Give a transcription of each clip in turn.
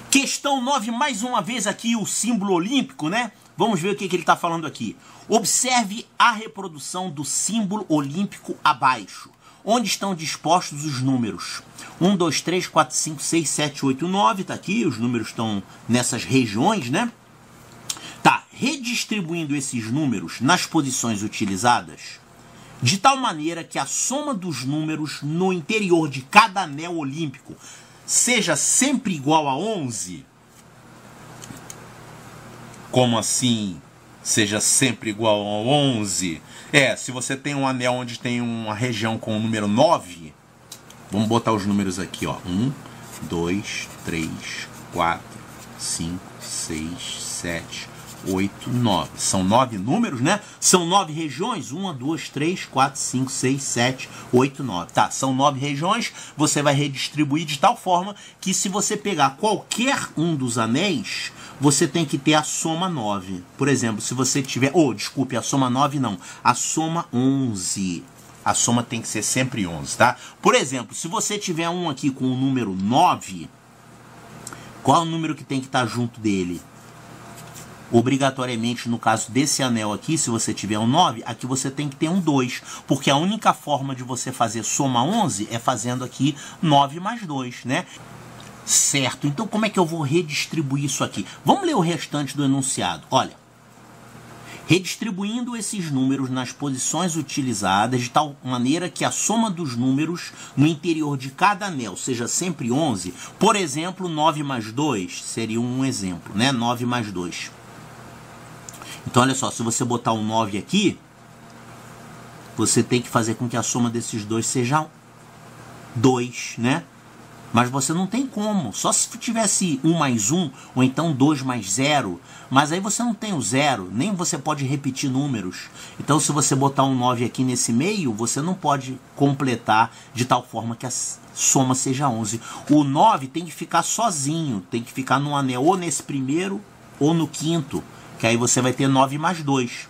Questão 9, mais uma vez aqui o símbolo olímpico, né? Vamos ver o que ele está falando aqui. Observe a reprodução do símbolo olímpico abaixo, onde estão dispostos os números. 1, 2, 3, 4, 5, 6, 7, 8, 9, tá aqui, os números estão nessas regiões, né? Tá, redistribuindo esses números nas posições utilizadas, de tal maneira que a soma dos números no interior de cada anel olímpico seja sempre igual a 11. Como assim? Seja sempre igual a 11? Se você tem um anel onde tem uma região com o número 9, vamos botar os números aqui, ó. 1, 2, 3, 4, 5, 6, 7, 8, 9. São 9 números, né? São 9 regiões. 1, 2, 3, 4, 5, 6, 7, 8, 9. Tá, são 9 regiões. Você vai redistribuir de tal forma que se você pegar qualquer um dos anéis, você tem que ter a soma 9. Por exemplo, se você tiver... desculpe, a soma 9 não. A soma 11. A soma tem que ser sempre 11, tá? Por exemplo, se você tiver um aqui com o número 9, qual é o número que tem que estar junto dele? Obrigatoriamente, no caso desse anel aqui, se você tiver um 9, aqui você tem que ter um 2, porque a única forma de você fazer soma 11 é fazendo aqui 9 mais 2, né? Certo, então como é que eu vou redistribuir isso aqui? Vamos ler o restante do enunciado. Olha, redistribuindo esses números nas posições utilizadas de tal maneira que a soma dos números no interior de cada anel seja sempre 11, por exemplo, 9 mais 2 seria um exemplo, né? 9 mais 2. Então, olha só, se você botar um 9 aqui, você tem que fazer com que a soma desses dois seja 2, né? Mas você não tem como. Só se tivesse 1 mais 1, ou então 2 mais 0. Mas aí você não tem o 0, nem você pode repetir números. Então, se você botar um 9 aqui nesse meio, você não pode completar de tal forma que a soma seja 11. O 9 tem que ficar sozinho, tem que ficar no anel ou nesse primeiro ou no quinto. Que aí você vai ter 9 mais 2.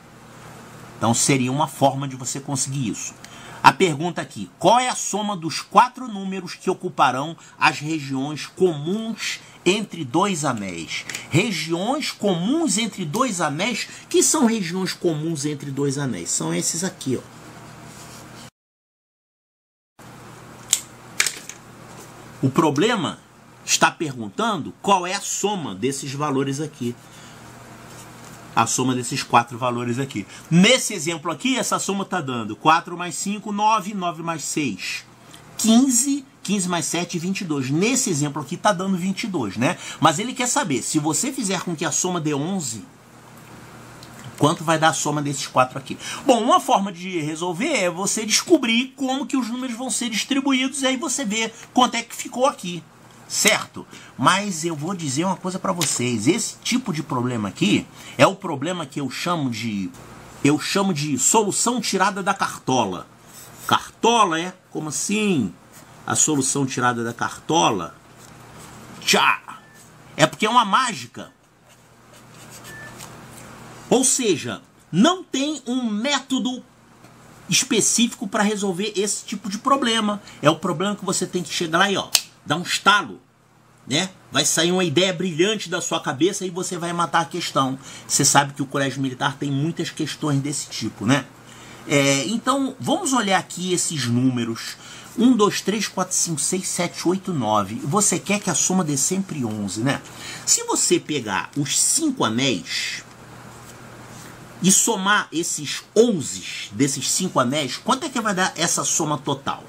Então seria uma forma de você conseguir isso. A pergunta aqui, qual é a soma dos 4 números que ocuparão as regiões comuns entre dois anéis? Regiões comuns entre dois anéis? Que são regiões comuns entre dois anéis? São esses aqui, ó. O problema está perguntando qual é a soma desses valores aqui. A soma desses 4 valores aqui. Nesse exemplo aqui, essa soma está dando 4 mais 5, 9, 9 mais 6, 15, 15 mais 7, 22. Nesse exemplo aqui está dando 22, né? Mas ele quer saber, se você fizer com que a soma dê 11, quanto vai dar a soma desses 4 aqui? Bom, uma forma de resolver é você descobrir como que os números vão ser distribuídos e aí você vê quanto é que ficou aqui. Certo? Mas eu vou dizer uma coisa para vocês. Esse tipo de problema aqui é o problema que eu chamo de solução tirada da cartola. Cartola é como assim? A solução tirada da cartola? Tchá! É porque é uma mágica. Ou seja, não tem um método específico para resolver esse tipo de problema. É o problema que você tem que chegar lá e ó, dá um estalo, né? Vai sair uma ideia brilhante da sua cabeça e você vai matar a questão. Você sabe que o Colégio Militar tem muitas questões desse tipo, né? Então, vamos olhar aqui esses números. 1, 2, 3, 4, 5, 6, 7, 8, 9. Você quer que a soma dê sempre 11, né? Se você pegar os 5 anéis e somar esses 11 desses 5 anéis, quanto é que vai dar essa soma total?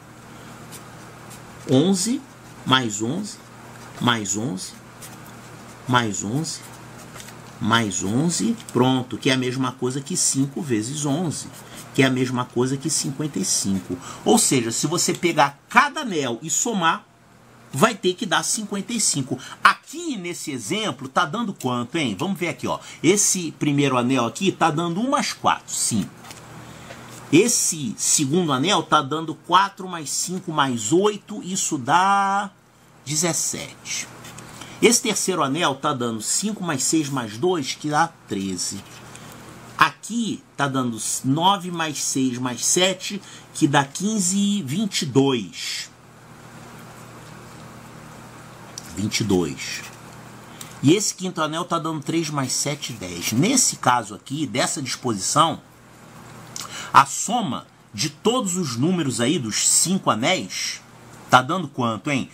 11... mais 11, mais 11, mais 11, mais 11, pronto, que é a mesma coisa que 5 vezes 11, que é a mesma coisa que 55. Ou seja, se você pegar cada anel e somar, vai ter que dar 55. Aqui nesse exemplo, tá dando quanto, hein? Vamos ver aqui, ó. Esse primeiro anel aqui tá dando 1 mais 4, 5. Esse segundo anel está dando 4 mais 5 mais 8, isso dá 17. Esse terceiro anel está dando 5 mais 6 mais 2, que dá 13. Aqui está dando 9 mais 6 mais 7, que dá 15 e 22. E esse quinto anel está dando 3 mais 7, 10. Nesse caso aqui, dessa disposição, a soma de todos os números aí, dos 5 anéis, tá dando quanto, hein?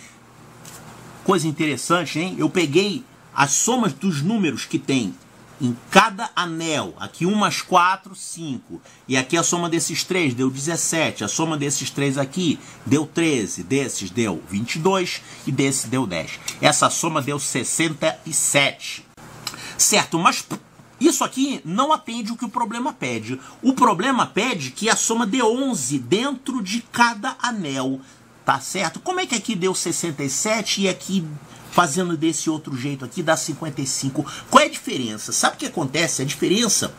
Coisa interessante, hein? Eu peguei as somas dos números que tem em cada anel. Aqui 1 mais 4, 5. E aqui a soma desses 3 deu 17. A soma desses 3 aqui deu 13. Desses deu 22. E desse deu 10. Essa soma deu 67. Certo, mas isso aqui não atende o que o problema pede. O problema pede que a soma dê 11 dentro de cada anel. Tá certo? Como é que aqui deu 67 e aqui, fazendo desse outro jeito aqui, dá 55? Qual é a diferença? Sabe o que acontece? A diferença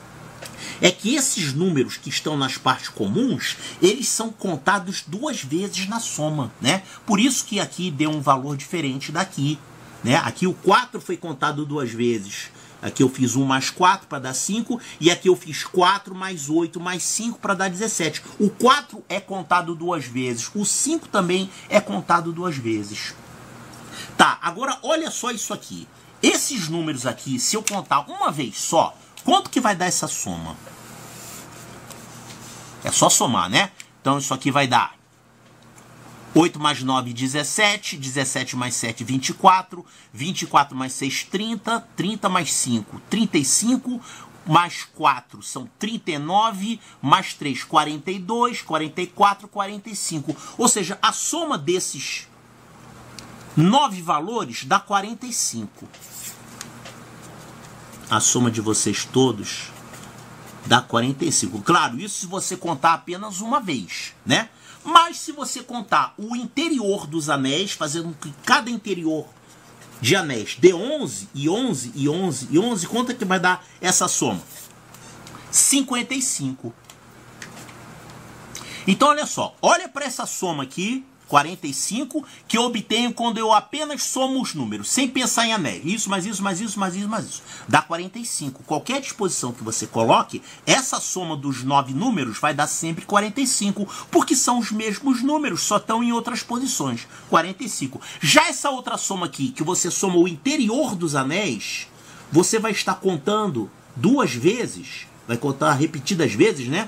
é que esses números que estão nas partes comuns, eles são contados 2 vezes na soma, né? Por isso que aqui deu um valor diferente daqui, né? Aqui o 4 foi contado 2 vezes. Aqui eu fiz 1 mais 4 para dar 5. E aqui eu fiz 4 mais 8 mais 5 para dar 17. O 4 é contado 2 vezes. O 5 também é contado 2 vezes. Tá, agora olha só isso aqui. Esses números aqui, se eu contar uma vez só, quanto que vai dar essa soma? É só somar, né? Então isso aqui vai dar 8 mais 9, 17. 17 mais 7, 24. 24 mais 6, 30. 30 mais 5, 35. Mais 4 são 39. Mais 3, 42. 44, 45. Ou seja, a soma desses 9 valores dá 45. A soma de vocês todos dá 45. Claro, isso se você contar apenas uma vez, né? Mas se você contar o interior dos anéis, fazendo com que cada interior de anéis dê 11, e 11, e 11, e 11, quanto é que vai dar essa soma? 55. Então, olha só. Olha para essa soma aqui, 45, que eu obtenho quando eu apenas somo os números, sem pensar em anéis. Isso, mais isso, mais isso, mais isso, mais isso. Dá 45. Qualquer disposição que você coloque, essa soma dos 9 números vai dar sempre 45, porque são os mesmos números, só estão em outras posições. 45. Já essa outra soma aqui, que você soma o interior dos anéis, você vai estar contando 2 vezes, vai contar repetidas vezes, né?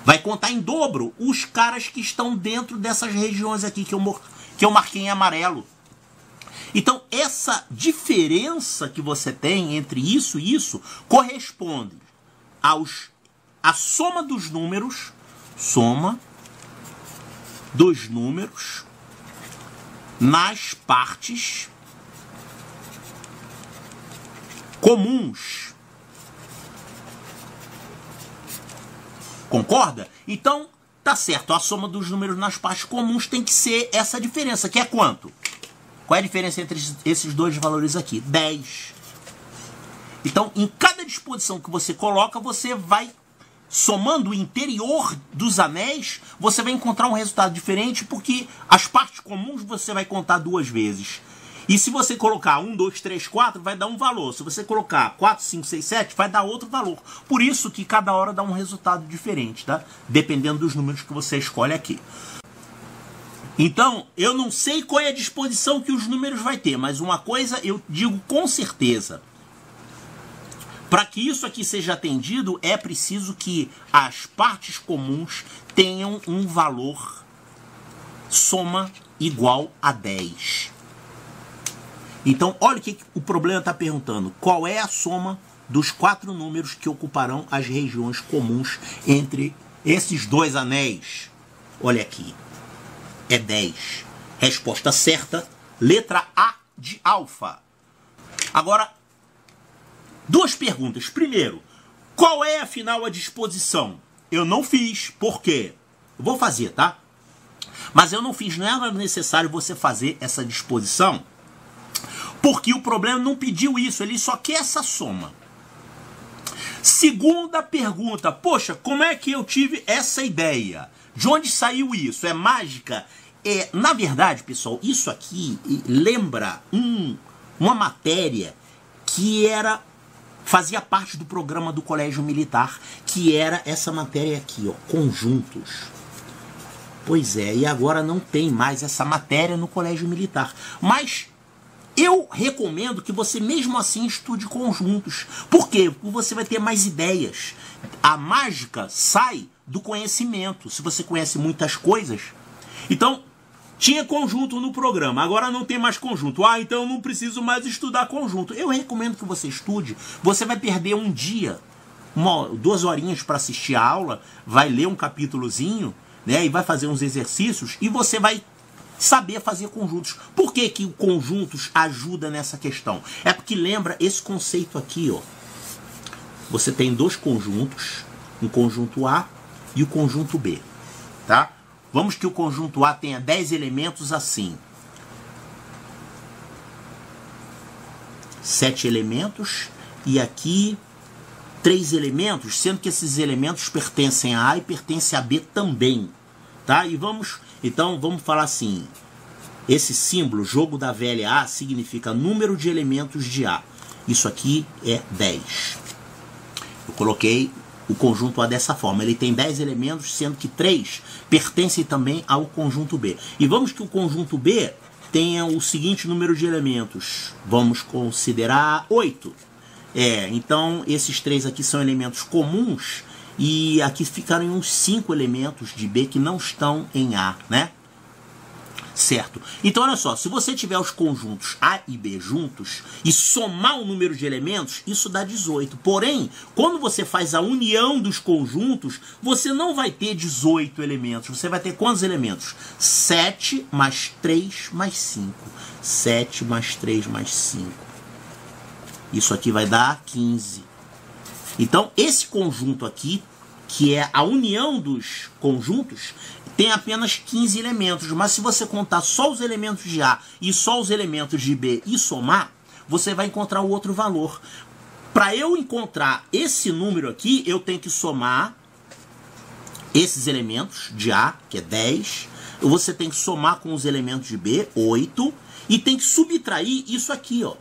Vai contar em dobro os caras que estão dentro dessas regiões aqui que eu marquei em amarelo. Então, essa diferença que você tem entre isso e isso corresponde à soma dos números, nas partes comuns. Concorda? Então, tá certo. A soma dos números nas partes comuns tem que ser essa diferença, que é quanto? Qual é a diferença entre esses dois valores aqui? 10. Então, em cada disposição que você coloca, você vai somando o interior dos anéis, você vai encontrar um resultado diferente, porque as partes comuns você vai contar 2 vezes. E se você colocar 1, 2, 3, 4, vai dar um valor. Se você colocar 4, 5, 6, 7, vai dar outro valor. Por isso que cada hora dá um resultado diferente, tá? Dependendo dos números que você escolhe aqui. Então, eu não sei qual é a disposição que os números vai ter, mas uma coisa eu digo com certeza. Para que isso aqui seja atendido, é preciso que as partes comuns tenham um valor soma igual a 10. Então, olha o que o problema está perguntando. Qual é a soma dos 4 números que ocuparão as regiões comuns entre esses 2 anéis? Olha aqui. É 10. Resposta certa, letra A de alfa. Agora, 2 perguntas. Primeiro, qual é afinal a disposição? Eu não fiz. Por quê? Eu vou fazer, tá? Mas eu não fiz. Não era necessário você fazer essa disposição, porque o problema não pediu isso, ele só quer essa soma. Segunda pergunta, poxa, como é que eu tive essa ideia? De onde saiu isso? É mágica? Na verdade, pessoal, isso aqui lembra uma matéria que fazia parte do programa do Colégio Militar, que era essa matéria aqui, ó, conjuntos. Pois é, e agora não tem mais essa matéria no Colégio Militar. Mas Eu recomendo que você mesmo assim estude conjuntos. Por quê? Porque você vai ter mais ideias. A mágica sai do conhecimento. Se você conhece muitas coisas. Então, tinha conjunto no programa, agora não tem mais conjunto. Ah, então eu não preciso mais estudar conjunto. Eu recomendo que você estude. Você vai perder um dia, 2 horinhas para assistir a aula, vai ler um capítulozinho, né, e vai fazer uns exercícios, e você vai saber fazer conjuntos. Por que que o conjuntos ajuda nessa questão? É porque lembra esse conceito aqui, ó. Você tem 2 conjuntos, um conjunto A e o conjunto B, tá? Vamos que o conjunto A tenha 10 elementos assim. 7 elementos e aqui 3 elementos, sendo que esses elementos pertencem a A e pertencem a B também, tá? E então vamos falar assim, esse símbolo, jogo da velha A, significa número de elementos de A. Isso aqui é 10. Eu coloquei o conjunto A dessa forma. Ele tem 10 elementos, sendo que 3 pertencem também ao conjunto B. E vamos que o conjunto B tenha o seguinte número de elementos. Vamos considerar 8. Então esses 3 aqui são elementos comuns e aqui ficaram uns 5 elementos de B que não estão em A, né? Certo? Então olha só, se você tiver os conjuntos A e B juntos e somar o número de elementos, isso dá 18. Porém, quando você faz a união dos conjuntos, você não vai ter 18 elementos. Você vai ter quantos elementos? 7 mais 3 mais 5. 7 mais 3 mais 5. Isso aqui vai dar 15. Então, esse conjunto aqui, que é a união dos conjuntos, tem apenas 15 elementos, mas se você contar só os elementos de A e só os elementos de B e somar, você vai encontrar o outro valor. Para eu encontrar esse número aqui, eu tenho que somar esses elementos de A, que é 10, você tem que somar com os elementos de B, 8, e tem que subtrair isso aqui, ó.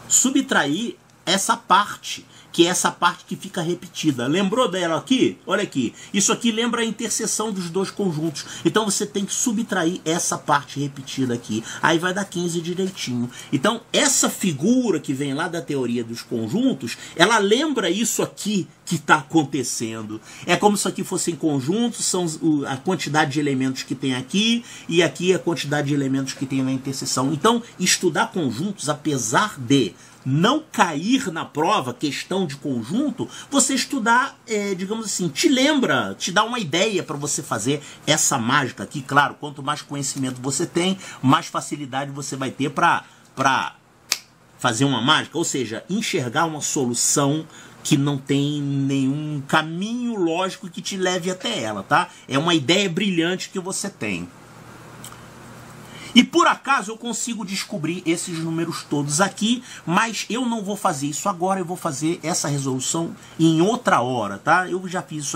Subtrair essa parte, que é essa parte que fica repetida. Lembrou dela aqui? Olha aqui. Isso aqui lembra a interseção dos 2 conjuntos. Então você tem que subtrair essa parte repetida aqui. Aí vai dar 15 direitinho. Então essa figura que vem lá da teoria dos conjuntos, ela lembra isso aqui que está acontecendo. É como se aqui fossem conjuntos, são a quantidade de elementos que tem aqui, e aqui a quantidade de elementos que tem na interseção. Então estudar conjuntos, apesar de não cair na prova, questão de conjunto, você estudar, digamos assim, te lembra, te dá uma ideia para você fazer essa mágica aqui. Claro, quanto mais conhecimento você tem, mais facilidade você vai ter para fazer uma mágica, ou seja, enxergar uma solução que não tem nenhum caminho lógico que te leve até ela, tá? É uma ideia brilhante que você tem. E por acaso eu consigo descobrir esses números todos aqui, mas eu não vou fazer isso agora, eu vou fazer essa resolução em outra hora, tá? Eu já fiz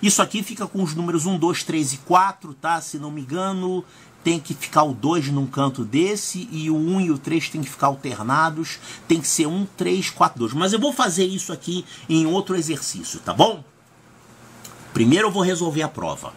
isso aqui fica com os números 1, 2, 3 e 4, tá? Se não me engano, tem que ficar o 2 num canto desse, e o 1 e o 3 tem que ficar alternados, tem que ser 1, 3, 4, 2. Mas eu vou fazer isso aqui em outro exercício, tá bom? Primeiro eu vou resolver a prova.